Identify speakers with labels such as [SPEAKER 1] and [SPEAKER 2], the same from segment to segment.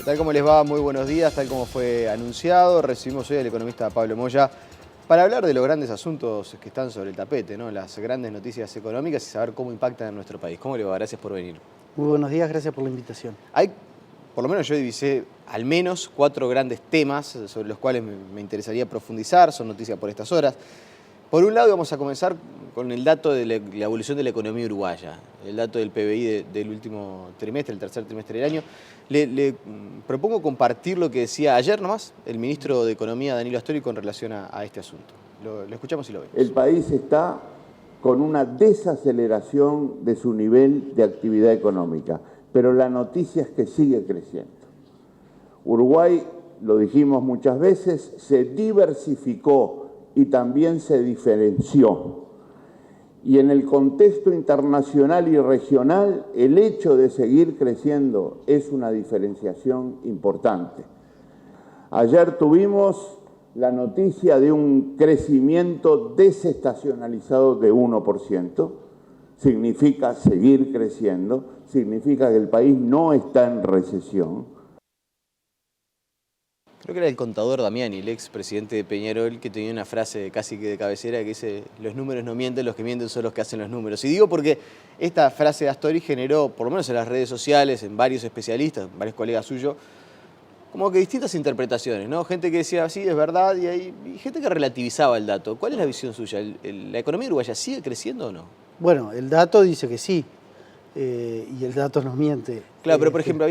[SPEAKER 1] Tal como les va, muy buenos días, tal como fue anunciado. Recibimos hoy al economista Pablo Moya para hablar de los grandes asuntos que están sobre el tapete, ¿no? Las grandes noticias económicas y saber cómo impactan en nuestro país. ¿Cómo le va? Gracias por venir.
[SPEAKER 2] Muy buenos días, gracias por la invitación.
[SPEAKER 1] Hay, por lo menos yo divisé al menos 4 grandes temas sobre los cuales me interesaría profundizar, son noticias por estas horas. Por un lado vamos a comenzar con el dato de la evolución de la economía uruguaya, el dato del PBI del último trimestre, el tercer trimestre del año. Le propongo compartir lo que decía ayer nomás el ministro de Economía, Danilo Astori, con relación a este asunto. Lo escuchamos y lo vemos.
[SPEAKER 3] El país está con una desaceleración de su nivel de actividad económica, pero la noticia es que sigue creciendo. Uruguay, lo dijimos muchas veces, se diversificó y también se diferenció. Y en el contexto internacional y regional, el hecho de seguir creciendo es una diferenciación importante. Ayer tuvimos la noticia de un crecimiento desestacionalizado de 1%. Significa seguir creciendo, significa que el país no está en recesión.
[SPEAKER 1] Creo que era el contador Damiani, el ex presidente de Peñarol, que tenía una frase casi que de cabecera que dice: los números no mienten, los que mienten son los que hacen los números. Y digo porque esta frase de Astori generó, por lo menos en las redes sociales, en varios especialistas, varios colegas suyos, como que distintas interpretaciones, ¿no? Gente que decía, sí, es verdad, y gente que relativizaba el dato. ¿Cuál es la visión suya? ¿La economía uruguaya sigue creciendo o no?
[SPEAKER 2] Bueno, el dato dice que sí, y el dato nos miente.
[SPEAKER 1] Claro, pero por ejemplo,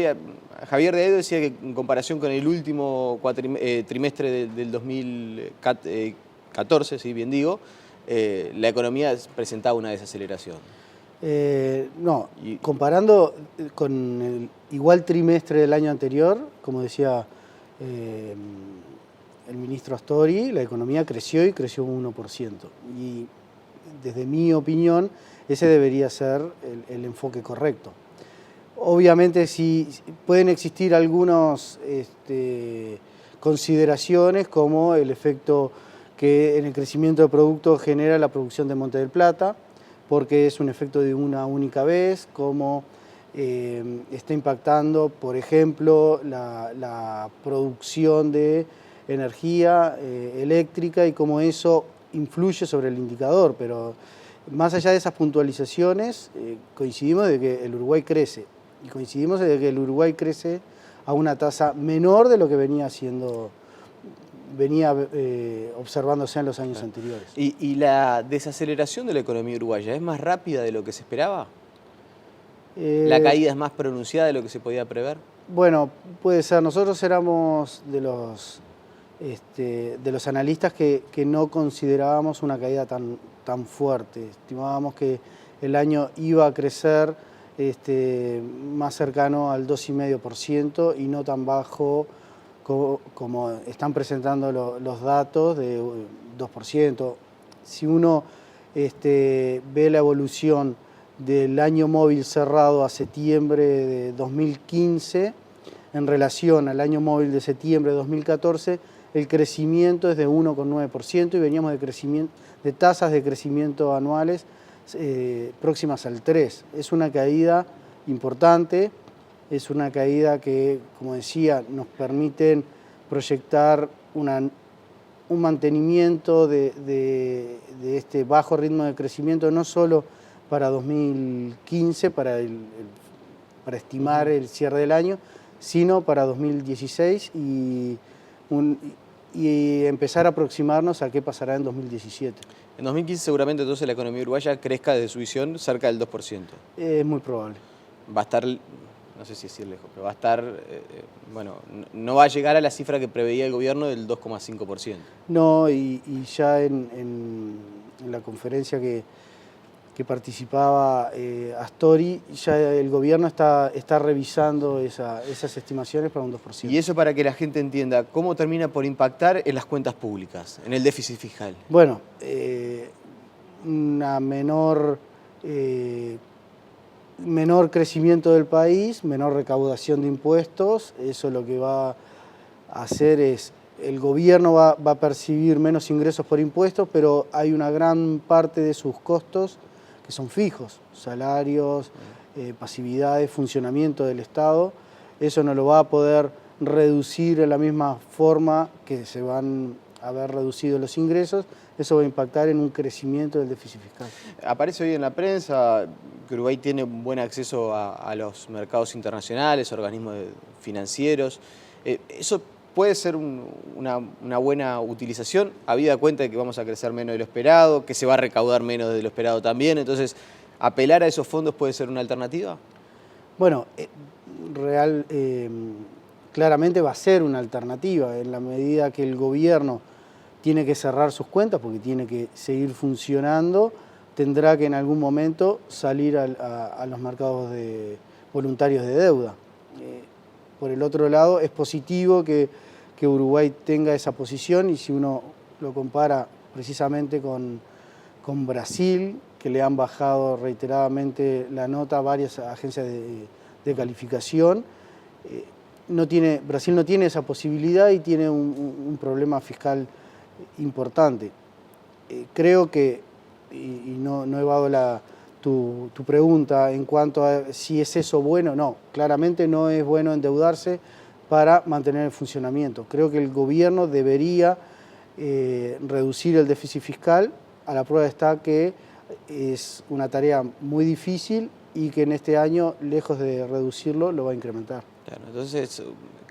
[SPEAKER 1] Javier de Aedo decía que en comparación con el último trimestre del 2014, sí, bien digo, la economía presentaba una desaceleración.
[SPEAKER 2] No, comparando con el igual trimestre del año anterior, como decía el ministro Astori, la economía creció y creció un 1%. Y desde mi opinión, ese debería ser el enfoque correcto. Obviamente sí pueden existir algunas consideraciones, como el efecto que en el crecimiento de productos genera la producción de Monte del Plata, porque es un efecto de una única vez, como está impactando, por ejemplo, la producción de energía eléctrica y cómo eso influye sobre el indicador. Pero más allá de esas puntualizaciones, coincidimos de que el Uruguay crece, y coincidimos de que el Uruguay crece a una tasa menor de lo que venía observándose en los años anteriores.
[SPEAKER 1] ¿Y la desaceleración de la economía uruguaya es más rápida de lo que se esperaba? ¿La caída es más pronunciada de lo que se podía prever?
[SPEAKER 2] Bueno, puede ser. Nosotros éramos de los analistas que no considerábamos una caída tan fuerte. Estimábamos que el año iba a crecer más cercano al 2,5% y no tan bajo como están presentando los datos de 2%. Si uno ve la evolución del año móvil cerrado a septiembre de 2015 en relación al año móvil de septiembre de 2014, el crecimiento es de 1,9% y veníamos de tasas de crecimiento anuales próximas al 3%. Es una caída importante, es una caída que, como decía, nos permite proyectar un mantenimiento de este bajo ritmo de crecimiento, no solo para 2015, para estimar el cierre del año, sino para 2016 y empezar a aproximarnos a qué pasará en 2017.
[SPEAKER 1] En 2015 seguramente entonces la economía uruguaya crezca desde su visión cerca del 2%.
[SPEAKER 2] Es muy probable.
[SPEAKER 1] Va a estar, no sé si decir lejos, pero va a estar, bueno, no va a llegar a la cifra que preveía el gobierno del 2,5%.
[SPEAKER 2] No, y ya en la conferencia que participaba Astori, ya el gobierno está revisando esas estimaciones para un 2%.
[SPEAKER 1] Y eso, para que la gente entienda, ¿cómo termina por impactar en las cuentas públicas, en el déficit fiscal?
[SPEAKER 2] Bueno, una menor crecimiento del país, menor recaudación de impuestos. Eso lo que va a hacer es, el gobierno va a percibir menos ingresos por impuestos, pero hay una gran parte de sus costos que son fijos, salarios, pasividades, funcionamiento del Estado. Eso no lo va a poder reducir de la misma forma que se van a ver reducidos los ingresos, eso va a impactar en un crecimiento del déficit fiscal.
[SPEAKER 1] Aparece hoy en la prensa que Uruguay tiene un buen acceso a los mercados internacionales, organismos financieros. ¿Eso puede ser una buena utilización, habida cuenta de que vamos a crecer menos de lo esperado, que se va a recaudar menos de lo esperado también? Entonces, ¿apelar a esos fondos puede ser una alternativa?
[SPEAKER 2] Bueno, claramente va a ser una alternativa en la medida que el gobierno tiene que cerrar sus cuentas porque tiene que seguir funcionando, tendrá que en algún momento salir a los mercados voluntarios de deuda. Por el otro lado, es positivo que Uruguay tenga esa posición, y si uno lo compara precisamente con Brasil, que le han bajado reiteradamente la nota a varias agencias de calificación, Brasil no tiene esa posibilidad y tiene un problema fiscal importante. Creo que, y no evado tu pregunta en cuanto a si es eso bueno, no, claramente no es bueno endeudarse para mantener el funcionamiento. Creo que el gobierno debería reducir el déficit fiscal. A la prueba está que es una tarea muy difícil y que en este año, lejos de reducirlo, lo va a incrementar.
[SPEAKER 1] Claro, entonces,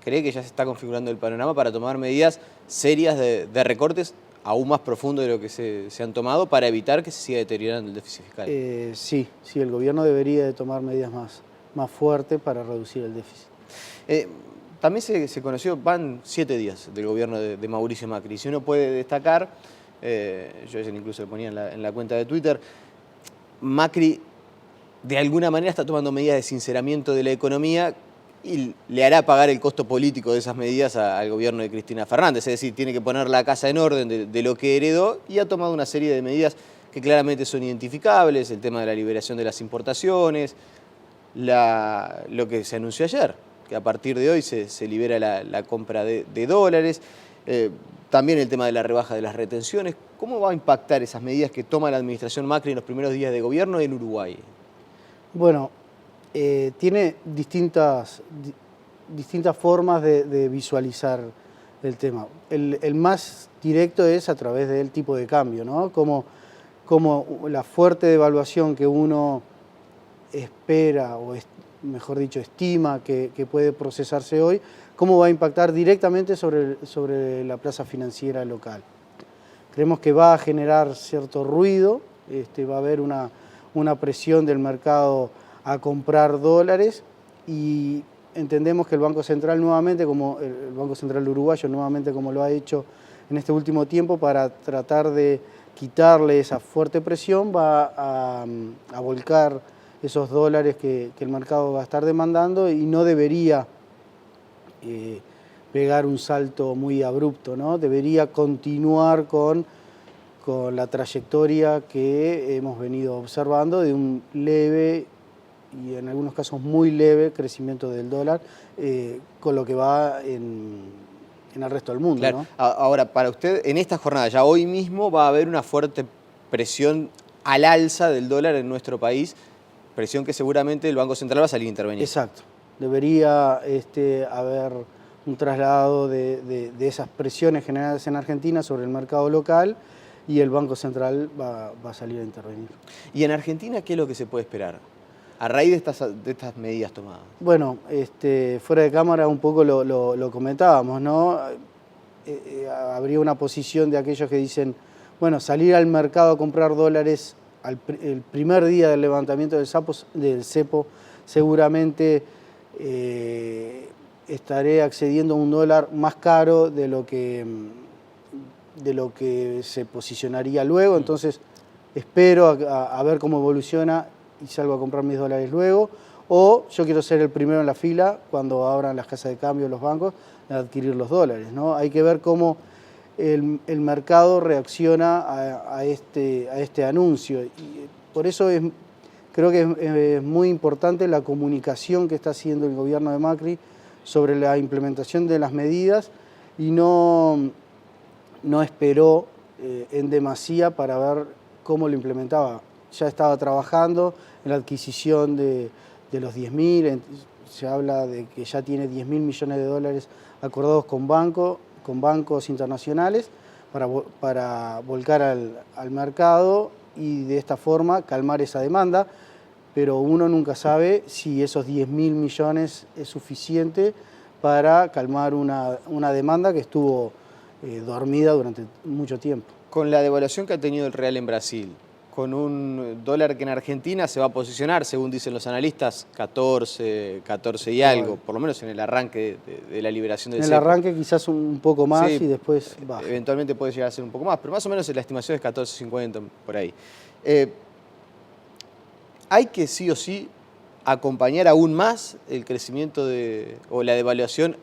[SPEAKER 1] ¿cree que ya se está configurando el panorama para tomar medidas serias de recortes aún más profundos de lo que se han tomado para evitar que se siga deteriorando el déficit fiscal?
[SPEAKER 2] Sí, el gobierno debería de tomar medidas más fuertes para reducir el déficit.
[SPEAKER 1] También se conoció, van 7 días del gobierno de Mauricio Macri. Si uno puede destacar, yo ayer incluso lo ponía en la cuenta de Twitter, Macri de alguna manera está tomando medidas de sinceramiento de la economía y le hará pagar el costo político de esas medidas al gobierno de Cristina Fernández. Es decir, tiene que poner la casa en orden de lo que heredó, y ha tomado una serie de medidas que claramente son identificables: el tema de la liberación de las importaciones, lo que se anunció ayer, que a partir de hoy se libera la compra de dólares, también el tema de la rebaja de las retenciones. ¿Cómo va a impactar esas medidas que toma la administración Macri en los primeros días de gobierno en Uruguay?
[SPEAKER 2] Bueno, tiene distintas formas de visualizar el tema. El más directo es a través del tipo de cambio, ¿no? Como la fuerte devaluación que uno espera, o mejor dicho, estima que puede procesarse hoy, cómo va a impactar directamente sobre la plaza financiera local. Creemos que va a generar cierto ruido, va a haber una presión del mercado a comprar dólares, y entendemos que el Banco Central nuevamente, como el Banco Central uruguayo nuevamente, como lo ha hecho en este último tiempo, para tratar de quitarle esa fuerte presión, va a volcar esos dólares que el mercado va a estar demandando, y no debería pegar un salto muy abrupto, ¿no? Debería continuar con la trayectoria que hemos venido observando de un leve, y en algunos casos muy leve, crecimiento del dólar, con lo que va en el resto del mundo,
[SPEAKER 1] Claro.
[SPEAKER 2] ¿no?
[SPEAKER 1] Ahora, para usted, en esta jornada, ya hoy mismo, va a haber una fuerte presión al alza del dólar en nuestro país, presión que seguramente el Banco Central va a salir a intervenir.
[SPEAKER 2] Exacto. Debería haber un traslado de esas presiones generadas en Argentina sobre el mercado local, y el Banco Central va a salir a intervenir.
[SPEAKER 1] ¿Y en Argentina qué es lo que se puede esperar a raíz de estas medidas tomadas?
[SPEAKER 2] Bueno, fuera de cámara un poco lo comentábamos, ¿no? Habría una posición de aquellos que dicen, bueno, salir al mercado a comprar dólares el primer día del levantamiento del cepo, seguramente estaré accediendo a un dólar más caro de lo que se posicionaría luego. Entonces espero a ver cómo evoluciona y salgo a comprar mis dólares luego, o yo quiero ser el primero en la fila cuando abran las casas de cambio, los bancos, a adquirir los dólares, ¿no? Hay que ver cómo el mercado reacciona a este anuncio, y por eso creo que es muy importante la comunicación que está haciendo el gobierno de Macri sobre la implementación de las medidas, y no esperó en demasía para ver cómo lo implementaba. Ya estaba trabajando en la adquisición de los 10.000, se habla de que ya tiene 10.000 millones de dólares acordados con bancos internacionales para volcar al mercado y de esta forma calmar esa demanda, pero uno nunca sabe si esos 10.000 millones es suficiente para calmar una demanda que estuvo dormida durante mucho tiempo.
[SPEAKER 1] Con la devaluación que ha tenido el real en Brasil, con un dólar que en Argentina se va a posicionar, según dicen los analistas, 14 y algo, por lo menos en el arranque de la liberación del
[SPEAKER 2] En el
[SPEAKER 1] cepo.
[SPEAKER 2] arranque quizás un poco más, sí, y después baja.
[SPEAKER 1] Eventualmente puede llegar a ser un poco más, pero más o menos la estimación es 14,50 por ahí. Hay que sí o sí acompañar aún más el crecimiento o la devaluación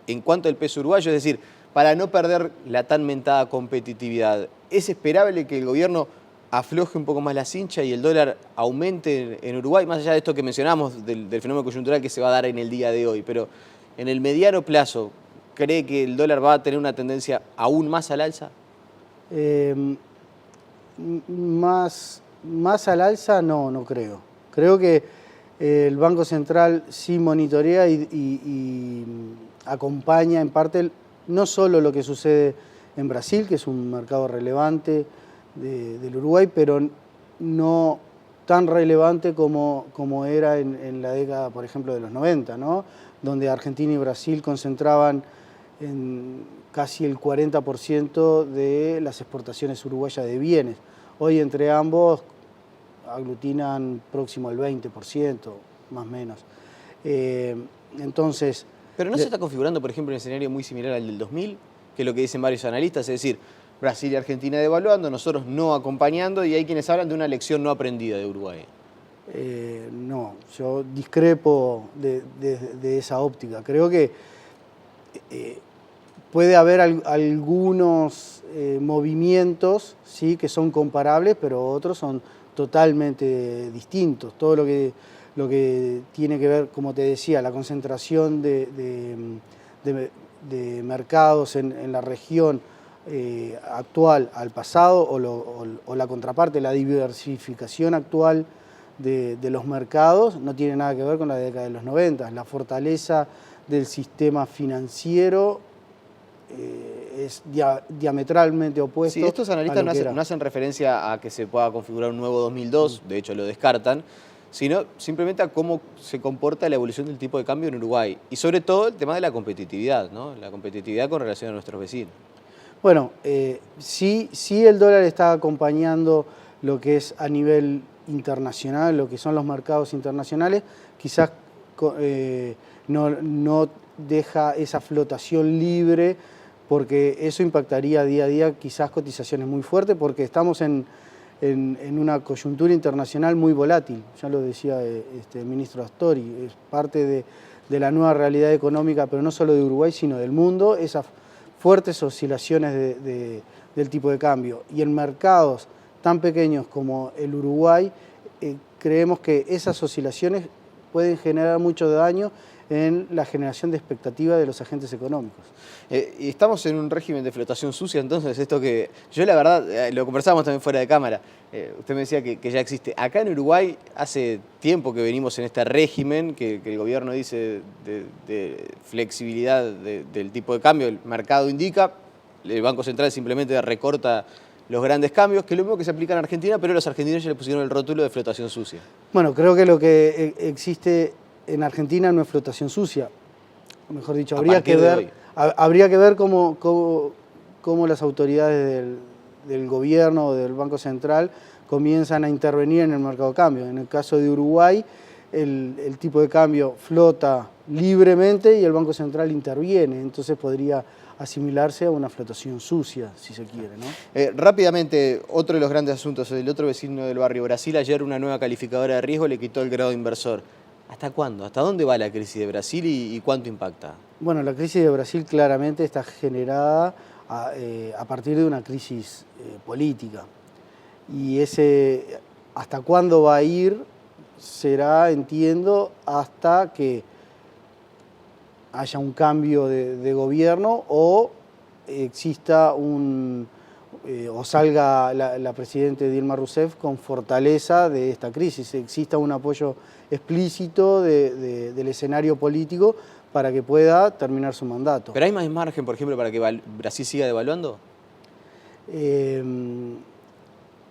[SPEAKER 1] en cuanto al peso uruguayo, es decir, para no perder la tan mentada competitividad. ¿Es esperable que el gobierno afloje un poco más la cincha y el dólar aumente en Uruguay, más allá de esto que mencionamos del fenómeno coyuntural que se va a dar en el día de hoy? Pero en el mediano plazo, ¿cree que el dólar va a tener una tendencia aún más al alza?
[SPEAKER 2] Más al alza no creo. Creo que el Banco Central sí monitorea y acompaña en parte no solo lo que sucede en Brasil, que es un mercado relevante del Uruguay, pero no tan relevante como era en la década, por ejemplo, de los 90, ¿no? Donde Argentina y Brasil concentraban en casi el 40% de las exportaciones uruguayas de bienes. Hoy entre ambos aglutinan próximo al 20%, más o menos. Entonces...
[SPEAKER 1] Pero ¿no se está configurando, por ejemplo, un escenario muy similar al del 2000, que es lo que dicen varios analistas? Es decir, Brasil y Argentina devaluando, nosotros no acompañando, y hay quienes hablan de una lección no aprendida de Uruguay.
[SPEAKER 2] No, yo discrepo de esa óptica. Creo que puede haber algunos movimientos, ¿sí?, que son comparables, pero otros son totalmente distintos. Todo lo que tiene que ver, como te decía, la concentración de mercados en la región actual al pasado, o la contraparte, la diversificación actual de los mercados, no tiene nada que ver con la década de los 90. La fortaleza del sistema financiero es diametralmente opuesto.
[SPEAKER 1] Sí, estos analistas no hacen referencia a que se pueda configurar un nuevo 2002, de hecho lo descartan, sino simplemente a cómo se comporta la evolución del tipo de cambio en Uruguay. Y sobre todo el tema de la competitividad, ¿no? La competitividad con relación a nuestros vecinos.
[SPEAKER 2] Bueno, sí el dólar está acompañando lo que es a nivel internacional, lo que son los mercados internacionales. Quizás no deja esa flotación libre, porque eso impactaría día a día quizás cotizaciones muy fuertes, porque estamos en una coyuntura internacional muy volátil. Ya lo decía el ministro Astori, es parte de la nueva realidad económica, pero no solo de Uruguay, sino del mundo, esas fuertes oscilaciones del tipo de cambio. Y en mercados tan pequeños como el Uruguay, creemos que esas oscilaciones pueden generar mucho daño en la generación de expectativa de los agentes económicos.
[SPEAKER 1] Y estamos en un régimen de flotación sucia, entonces esto que... Yo la verdad, lo conversábamos también fuera de cámara, usted me decía que ya existe. Acá en Uruguay hace tiempo que venimos en este régimen que el gobierno dice de flexibilidad del tipo de cambio, el mercado indica, el Banco Central simplemente recorta los grandes cambios, que es lo mismo que se aplica en Argentina, pero los argentinos ya le pusieron el rótulo de flotación sucia.
[SPEAKER 2] Bueno, creo que lo que existe en Argentina no es flotación sucia. Mejor dicho, habría que ver cómo las autoridades del gobierno o del Banco Central comienzan a intervenir en el mercado de cambio. En el caso de Uruguay, el tipo de cambio flota libremente y el Banco Central interviene, entonces podría asimilarse a una flotación sucia, si se quiere, ¿no?
[SPEAKER 1] Rápidamente, otro de los grandes asuntos, el otro vecino del barrio Brasil, ayer una nueva calificadora de riesgo le quitó el grado inversor. ¿Hasta cuándo? ¿Hasta dónde va la crisis de Brasil y cuánto impacta?
[SPEAKER 2] Bueno, la crisis de Brasil claramente está generada a partir de una crisis política. Y hasta cuándo va a ir será, entiendo, hasta que haya un cambio de gobierno o exista o salga la presidenta Dilma Rousseff con fortaleza de esta crisis, exista un apoyo explícito del escenario político para que pueda terminar su mandato.
[SPEAKER 1] ¿Pero hay más margen, por ejemplo, para que Brasil siga devaluando?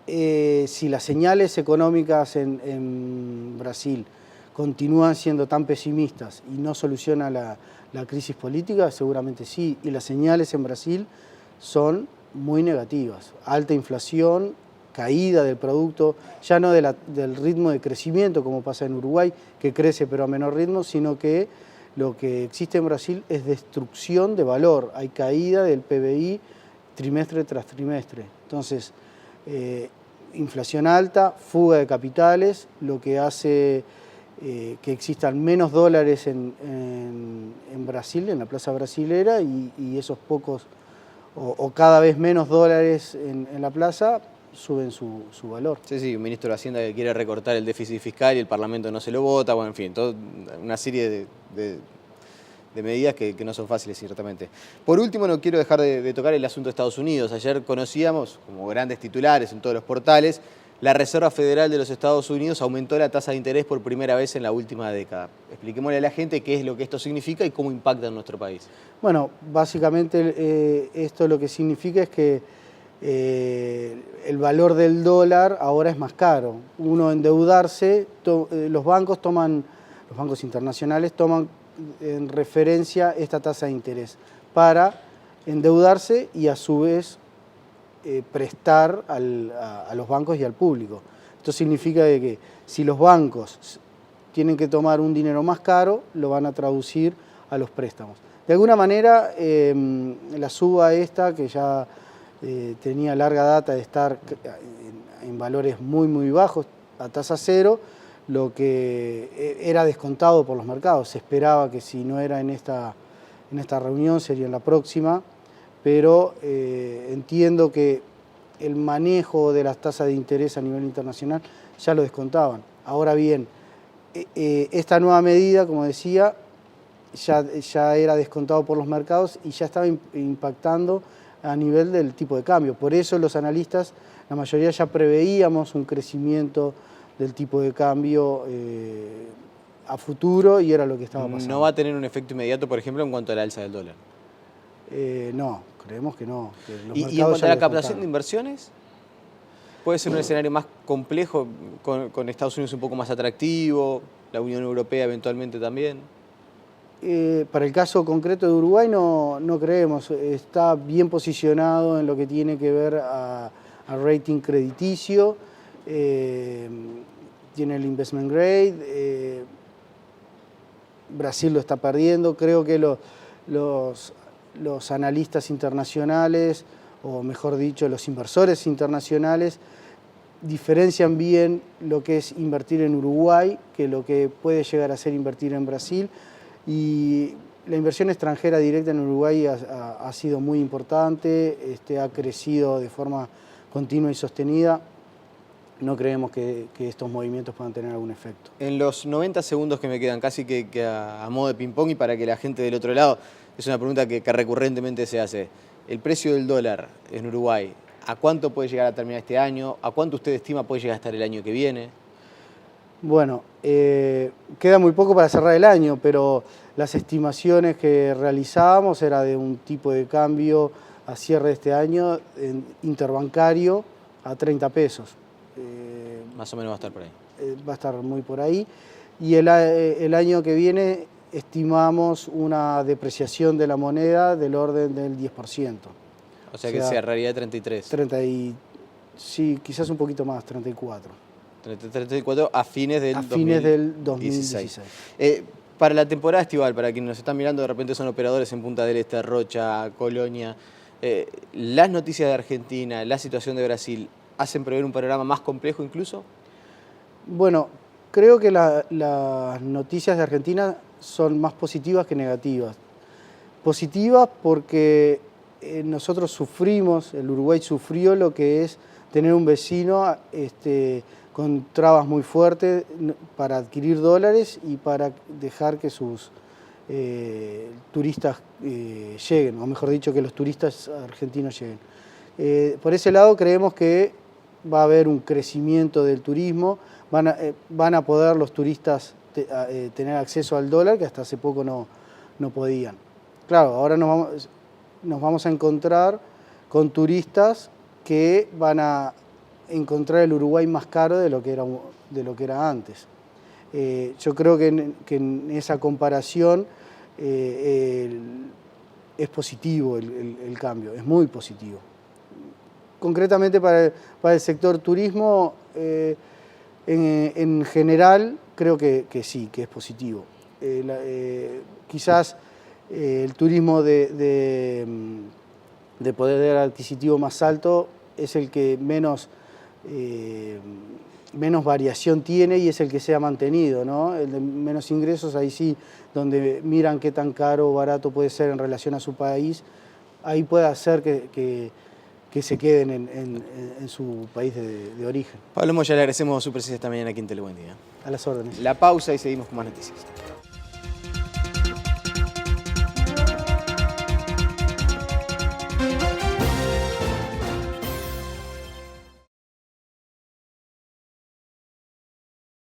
[SPEAKER 2] Si las señales económicas en Brasil continúan siendo tan pesimistas y no soluciona la crisis política, seguramente sí. Y las señales en Brasil son muy negativas. Alta inflación, caída del producto, ya no del ritmo de crecimiento como pasa en Uruguay, que crece pero a menor ritmo, sino que lo que existe en Brasil es destrucción de valor. Hay caída del PBI trimestre tras trimestre. Entonces, inflación alta, fuga de capitales, lo que hace que existan menos dólares en Brasil, en la plaza brasilera, y esos pocos o cada vez menos dólares en la plaza suben su valor.
[SPEAKER 1] Sí, un ministro de Hacienda que quiere recortar el déficit fiscal y el Parlamento no se lo vota, bueno, en fin, toda una serie de medidas que no son fáciles, ciertamente. Por último, no quiero dejar de tocar el asunto de Estados Unidos. Ayer conocíamos, como grandes titulares en todos los portales, la Reserva Federal de los Estados Unidos aumentó la tasa de interés por primera vez en la última década. Expliquémosle a la gente qué es lo que esto significa y cómo impacta en nuestro país.
[SPEAKER 2] Bueno, básicamente esto lo que significa es que el valor del dólar ahora es más caro. Uno endeudarse, los bancos internacionales toman en referencia esta tasa de interés para endeudarse y a su vez prestar a los bancos y al público. Esto significa de que si los bancos tienen que tomar un dinero más caro, lo van a traducir a los préstamos. De alguna manera, la suba esta, que ya tenía larga data de estar en valores muy bajos, a tasa cero, lo que era descontado por los mercados. Se esperaba que si no era en esta reunión, sería en la próxima, pero entiendo que el manejo de las tasas de interés a nivel internacional ya lo descontaban. Ahora bien, esta nueva medida, como decía, ya era descontado por los mercados y ya estaba impactando a nivel del tipo de cambio. Por eso los analistas, la mayoría ya preveíamos un crecimiento del tipo de cambio a futuro y era lo que estaba pasando.
[SPEAKER 1] ¿No va a tener un efecto inmediato, por ejemplo, en cuanto a la alza del dólar?
[SPEAKER 2] No, creemos que no. Que
[SPEAKER 1] ¿Y en cuanto a la captación de inversiones? ¿Puede ser un escenario más complejo, con Estados Unidos un poco más atractivo, la Unión Europea eventualmente también?
[SPEAKER 2] Para el caso concreto de Uruguay no creemos. Está bien posicionado en lo que tiene que ver a rating crediticio. Tiene el investment grade, Brasil lo está perdiendo. Creo que los analistas internacionales, o mejor dicho, los inversores internacionales, diferencian bien lo que es invertir en Uruguay que lo que puede llegar a ser invertir en Brasil. Y la inversión extranjera directa en Uruguay ha sido muy importante, ha crecido de forma continua y sostenida. No creemos que estos movimientos puedan tener algún efecto.
[SPEAKER 1] En los 90 segundos que me quedan, casi que a modo de ping-pong, y para que la gente del otro lado, es una pregunta que recurrentemente se hace. El precio del dólar en Uruguay, ¿a cuánto puede llegar a terminar este año? ¿A cuánto usted estima puede llegar a estar el año que viene?
[SPEAKER 2] Bueno, queda muy poco para cerrar el año, pero las estimaciones que realizábamos era de un tipo de cambio a cierre de este año interbancario a 30 pesos.
[SPEAKER 1] Más o menos va a estar por ahí.
[SPEAKER 2] Va a estar muy por ahí. Y el año que viene estimamos una depreciación de la moneda del orden del 10%.
[SPEAKER 1] O sea que cerraría de 33.
[SPEAKER 2] Sí, quizás un poquito más, 34.
[SPEAKER 1] 34 a fines del
[SPEAKER 2] 2016.
[SPEAKER 1] Para la temporada estival, para quienes nos están mirando, de repente son operadores en Punta del Este, Rocha, Colonia, las noticias de Argentina, la situación de Brasil, ¿hacen prever un panorama más complejo incluso?
[SPEAKER 2] Bueno, creo que las noticias de Argentina son más positivas que negativas. Positivas porque nosotros sufrimos, el Uruguay sufrió lo que es tener un vecino con trabas muy fuertes para adquirir dólares y para dejar que sus turistas lleguen, o mejor dicho, que los turistas argentinos lleguen. Por ese lado creemos que va a haber un crecimiento del turismo, van a poder los turistas tener acceso al dólar, que hasta hace poco no podían. Claro, ahora nos vamos a encontrar con turistas que van a encontrar el Uruguay más caro de lo que era antes. Yo creo que en esa comparación es positivo el cambio, es muy positivo. Concretamente para el sector turismo, en general creo que sí, que es positivo. Quizás el turismo de poder adquisitivo más alto es el que menos variación tiene y es el que se ha mantenido, ¿no? El de menos ingresos, ahí sí, donde miran qué tan caro o barato puede ser en relación a su país, ahí puede hacer que se queden en su país de origen.
[SPEAKER 1] Pablo Moya, le agradecemos su presencia esta mañana aquí en Telebuen Día.
[SPEAKER 2] A las órdenes.
[SPEAKER 1] La pausa y seguimos con más noticias.